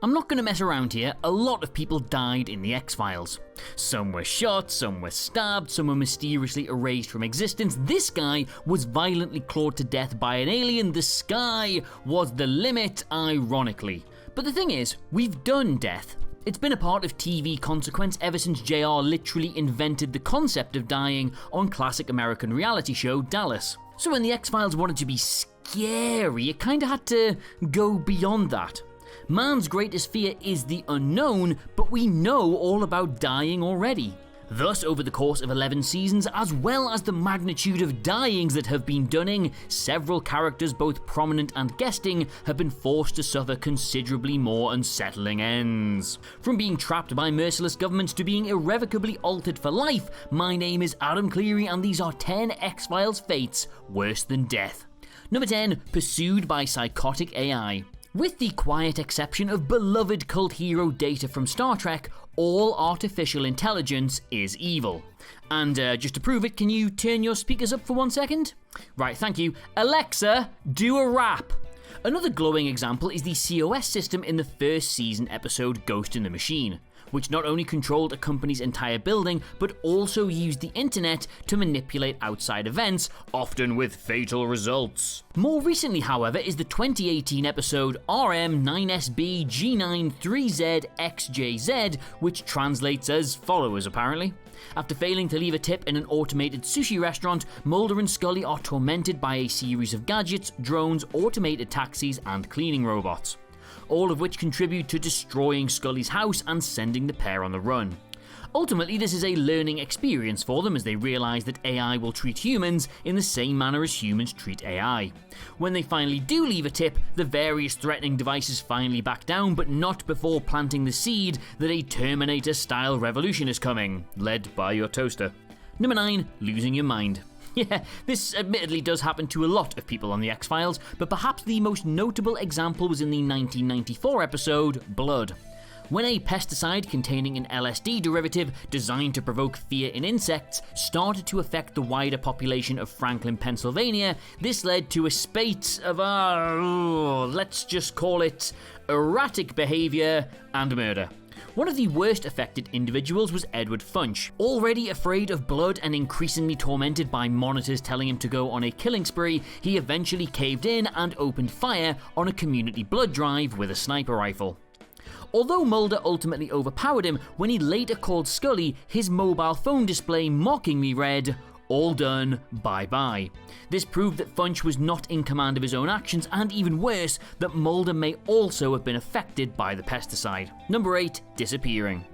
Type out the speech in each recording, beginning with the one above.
I'm not going to mess around here, a lot of people died in the X-Files. Some were shot, some were stabbed, some were mysteriously erased from existence. This guy was violently clawed to death by an alien. The sky was the limit, ironically. But the thing is, we've done death. It's been a part of TV consequence ever since JR literally invented the concept of dying on classic American reality show Dallas. So when the X-Files wanted to be scary, it kinda had to go beyond that. Man's greatest fear is the unknown, but we know all about dying already. Thus, over the course of 11 seasons, as well as the magnitude of dyings that have been done, several characters, both prominent and guesting, have been forced to suffer considerably more unsettling ends. From being trapped by merciless governments to being irrevocably altered for life, my name is Adam Cleary and these are 10 X-Files fates worse than death. Number 10, pursued by psychotic AI. With the quiet exception of beloved cult hero Data from Star Trek, all artificial intelligence is evil. And just to prove it, can you turn your speakers up for 1 second? Right, thank you. Alexa, do a rap. Another glowing example is the COS system in the first season episode Ghost in the Machine, which not only controlled a company's entire building, but also used the internet to manipulate outside events, often with fatal results. More recently, however, is the 2018 episode RM9SBG93ZXJZ, which translates as followers apparently. After failing to leave a tip in an automated sushi restaurant, Mulder and Scully are tormented by a series of gadgets, drones, automated taxis, and cleaning robots, all of which contribute to destroying Scully's house and sending the pair on the run. Ultimately, this is a learning experience for them as they realise that AI will treat humans in the same manner as humans treat AI. When they finally do leave a tip, the various threatening devices finally back down, but not before planting the seed that a Terminator-style revolution is coming, led by your toaster. Number 9, losing your mind. Yeah, this admittedly does happen to a lot of people on the X-Files, but perhaps the most notable example was in the 1994 episode, Blood. When a pesticide containing an LSD derivative designed to provoke fear in insects started to affect the wider population of Franklin, Pennsylvania, this led to a spate of, let's just call it, erratic behaviour and murder. One of the worst affected individuals was Edward Funch. Already afraid of blood and increasingly tormented by monitors telling him to go on a killing spree, he eventually caved in and opened fire on a community blood drive with a sniper rifle. Although Mulder ultimately overpowered him, when he later called Scully, his mobile phone display mockingly read, "All done, bye-bye." This proved that Funch was not in command of his own actions, and even worse, that Mulder may also have been affected by the pesticide. Number 8, disappearing.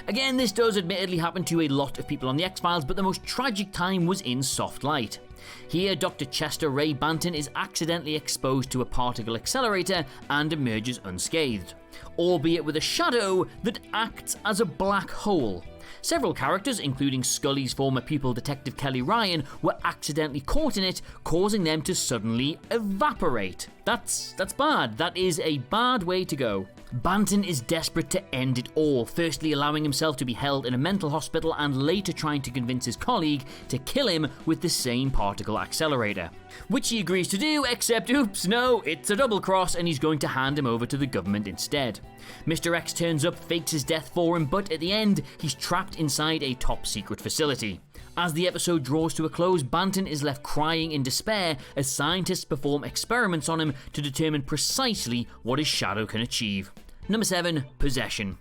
Again, this does admittedly happen to a lot of people on the X-Files, but the most tragic time was in Soft Light. Here, Dr. Chester Ray Banton is accidentally exposed to a particle accelerator and emerges unscathed, albeit with a shadow that acts as a black hole. Several characters, including Scully's former pupil Detective Kelly Ryan, were accidentally caught in it, causing them to suddenly evaporate. That's bad. That is a bad way to go. Banton is desperate to end it all, firstly allowing himself to be held in a mental hospital and later trying to convince his colleague to kill him with the same particle accelerator, which he agrees to do, except oops, no, it's a double cross and he's going to hand him over to the government instead. Mr. X turns up, fakes his death for him, but at the end, he's trapped inside a top secret facility. As the episode draws to a close, Banton is left crying in despair as scientists perform experiments on him to determine precisely what his shadow can achieve. Number 7, possession.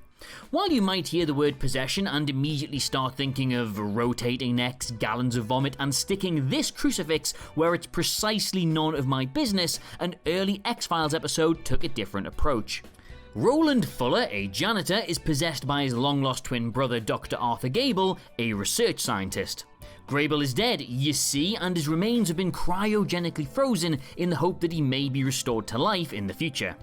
While you might hear the word possession and immediately start thinking of rotating necks, gallons of vomit, and sticking this crucifix where it's precisely none of my business, an early X-Files episode took a different approach. Roland Fuller, a janitor, is possessed by his long-lost twin brother Dr. Arthur Gable, a research scientist. Grable is dead, you see, and his remains have been cryogenically frozen in the hope that he may be restored to life in the future.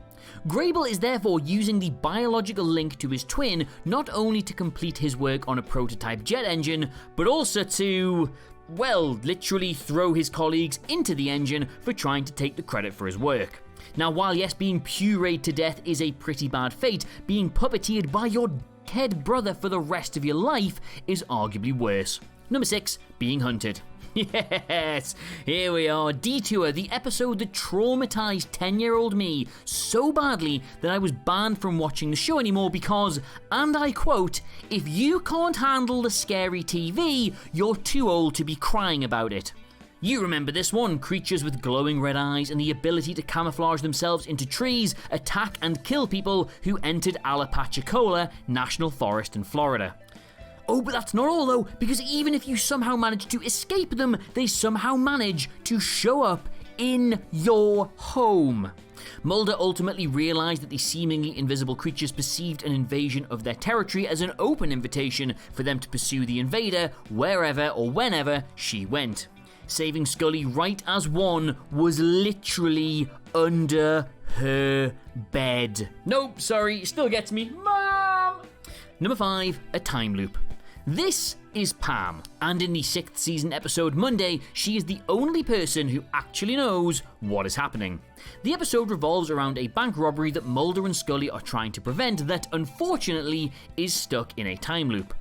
Grable is therefore using the biological link to his twin not only to complete his work on a prototype jet engine, but also to, well, literally throw his colleagues into the engine for trying to take the credit for his work. Now, while yes, being pureed to death is a pretty bad fate, being puppeteered by your dead brother for the rest of your life is arguably worse. Number 6, being hunted. Yes, here we are, Detour, the episode that traumatized 10-year-old me so badly that I was banned from watching the show anymore because, and I quote, "If you can't handle the scary TV, you're too old to be crying about it." You remember this one, creatures with glowing red eyes and the ability to camouflage themselves into trees, attack and kill people who entered Apalachicola National Forest in Florida. Oh, but that's not all though, because even if you somehow manage to escape them, they somehow manage to show up in your home. Mulder ultimately realised that the seemingly invisible creatures perceived an invasion of their territory as an open invitation for them to pursue the invader wherever or whenever she went. Saving Scully right as one was literally under her bed. Nope, sorry, still gets me. Mom! Number 5, a time loop. This is Pam, and in the 6th season episode Monday, she is the only person who actually knows what is happening. The episode revolves around a bank robbery that Mulder and Scully are trying to prevent that, unfortunately, is stuck in a time loop.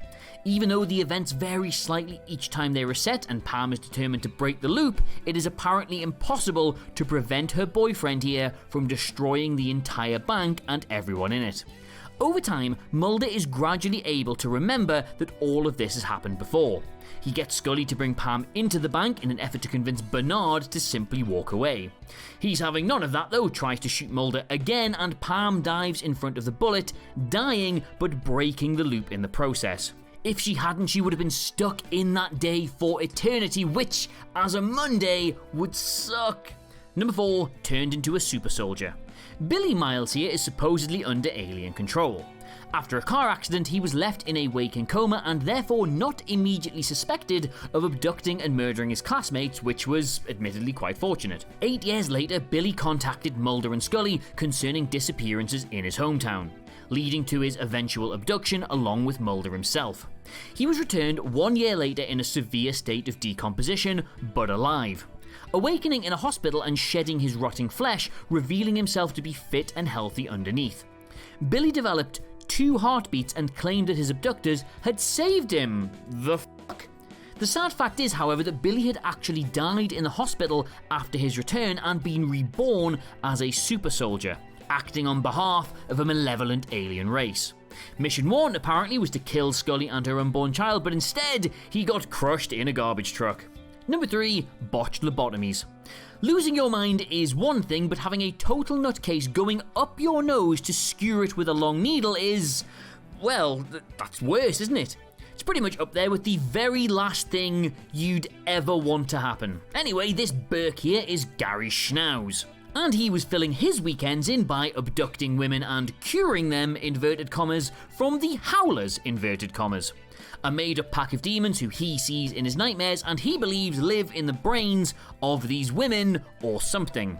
Even though the events vary slightly each time they reset and Pam is determined to break the loop, it is apparently impossible to prevent her boyfriend here from destroying the entire bank and everyone in it. Over time, Mulder is gradually able to remember that all of this has happened before. He gets Scully to bring Pam into the bank in an effort to convince Bernard to simply walk away. He's having none of that though, tries to shoot Mulder again, and Pam dives in front of the bullet, dying but breaking the loop in the process. If she hadn't, she would have been stuck in that day for eternity, which, as a Monday, would suck. Number 4, turned into a super soldier. Billy Miles here is supposedly under alien control. After a car accident, he was left in a waking coma and therefore not immediately suspected of abducting and murdering his classmates, which was admittedly quite fortunate. 8 years later, Billy contacted Mulder and Scully concerning disappearances in his hometown, leading to his eventual abduction along with Mulder himself. He was returned 1 year later in a severe state of decomposition, but alive, awakening in a hospital and shedding his rotting flesh, revealing himself to be fit and healthy underneath. Billy developed 2 heartbeats and claimed that his abductors had saved him. The fuck? The sad fact is, however, that Billy had actually died in the hospital after his return and been reborn as a super soldier, acting on behalf of a malevolent alien race. Mission 1 apparently was to kill Scully and her unborn child, but instead he got crushed in a garbage truck. Number 3, botched lobotomies. Losing your mind is one thing, but having a total nutcase going up your nose to skewer it with a long needle is, well, that's worse, isn't it? It's pretty much up there with the very last thing you'd ever want to happen. Anyway, this Burke here is Gary Schnauz, and he was filling his weekends in by abducting women and curing them, inverted commas, from the Howlers, inverted commas. A made-up pack of demons who he sees in his nightmares and he believes live in the brains of these women or something.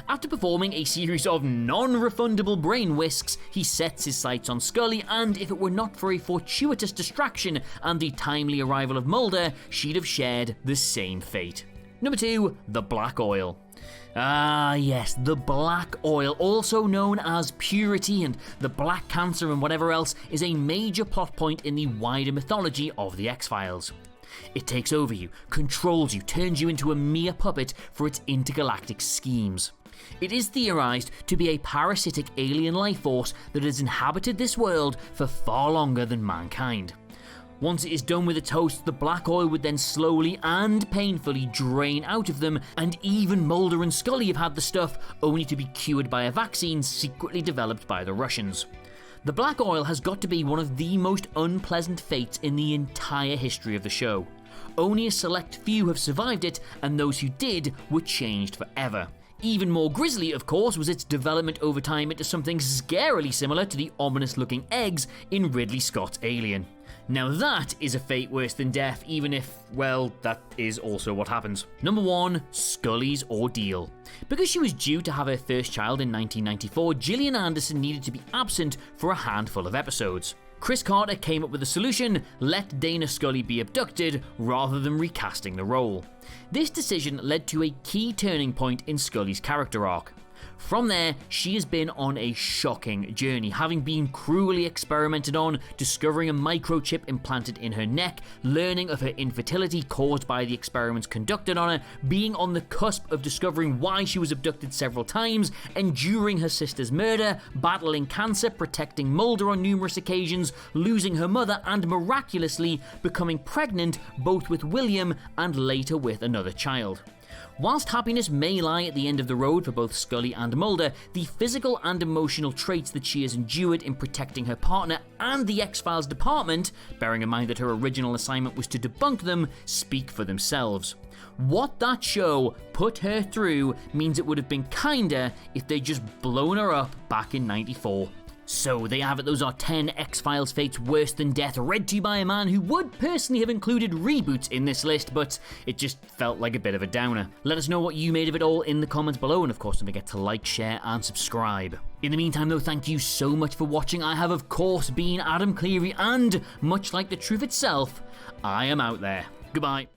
After performing a series of non-refundable brain whisks, he sets his sights on Scully, and if it were not for a fortuitous distraction and the timely arrival of Mulder, she'd have shared the same fate. Number 2, the black oil. Ah yes, the black oil, also known as purity and the black cancer and whatever else, is a major plot point in the wider mythology of the X-Files. It takes over you, controls you, turns you into a mere puppet for its intergalactic schemes. It is theorized to be a parasitic alien life force that has inhabited this world for far longer than mankind. Once it is done with its hosts, the black oil would then slowly and painfully drain out of them, and even Mulder and Scully have had the stuff, only to be cured by a vaccine secretly developed by the Russians. The black oil has got to be one of the most unpleasant fates in the entire history of the show. Only a select few have survived it, and those who did were changed forever. Even more grisly, of course, was its development over time into something scarily similar to the ominous-looking eggs in Ridley Scott's Alien. Now that is a fate worse than death, even if, well, that is also what happens. Number 1, Scully's ordeal. Because she was due to have her first child in 1994, Gillian Anderson needed to be absent for a handful of episodes. Chris Carter came up with a solution: let Dana Scully be abducted rather than recasting the role. This decision led to a key turning point in Scully's character arc. From there, she has been on a shocking journey, having been cruelly experimented on, discovering a microchip implanted in her neck, learning of her infertility caused by the experiments conducted on her, being on the cusp of discovering why she was abducted several times, enduring her sister's murder, battling cancer, protecting Mulder on numerous occasions, losing her mother, and miraculously becoming pregnant both with William and later with another child. Whilst happiness may lie at the end of the road for both Scully and Mulder, the physical and emotional traits that she has endured in protecting her partner and the X-Files department, bearing in mind that her original assignment was to debunk them, speak for themselves. What that show put her through means it would have been kinder if they'd just blown her up back in '94. So there you have it, those are 10 X-Files fates worse than death, read to you by a man who would personally have included reboots in this list, but it just felt like a bit of a downer. Let us know what you made of it all in the comments below, and of course don't forget to like, share and subscribe. In the meantime though, thank you so much for watching. I have of course been Adam Cleary, and much like the truth itself, I am out there. Goodbye.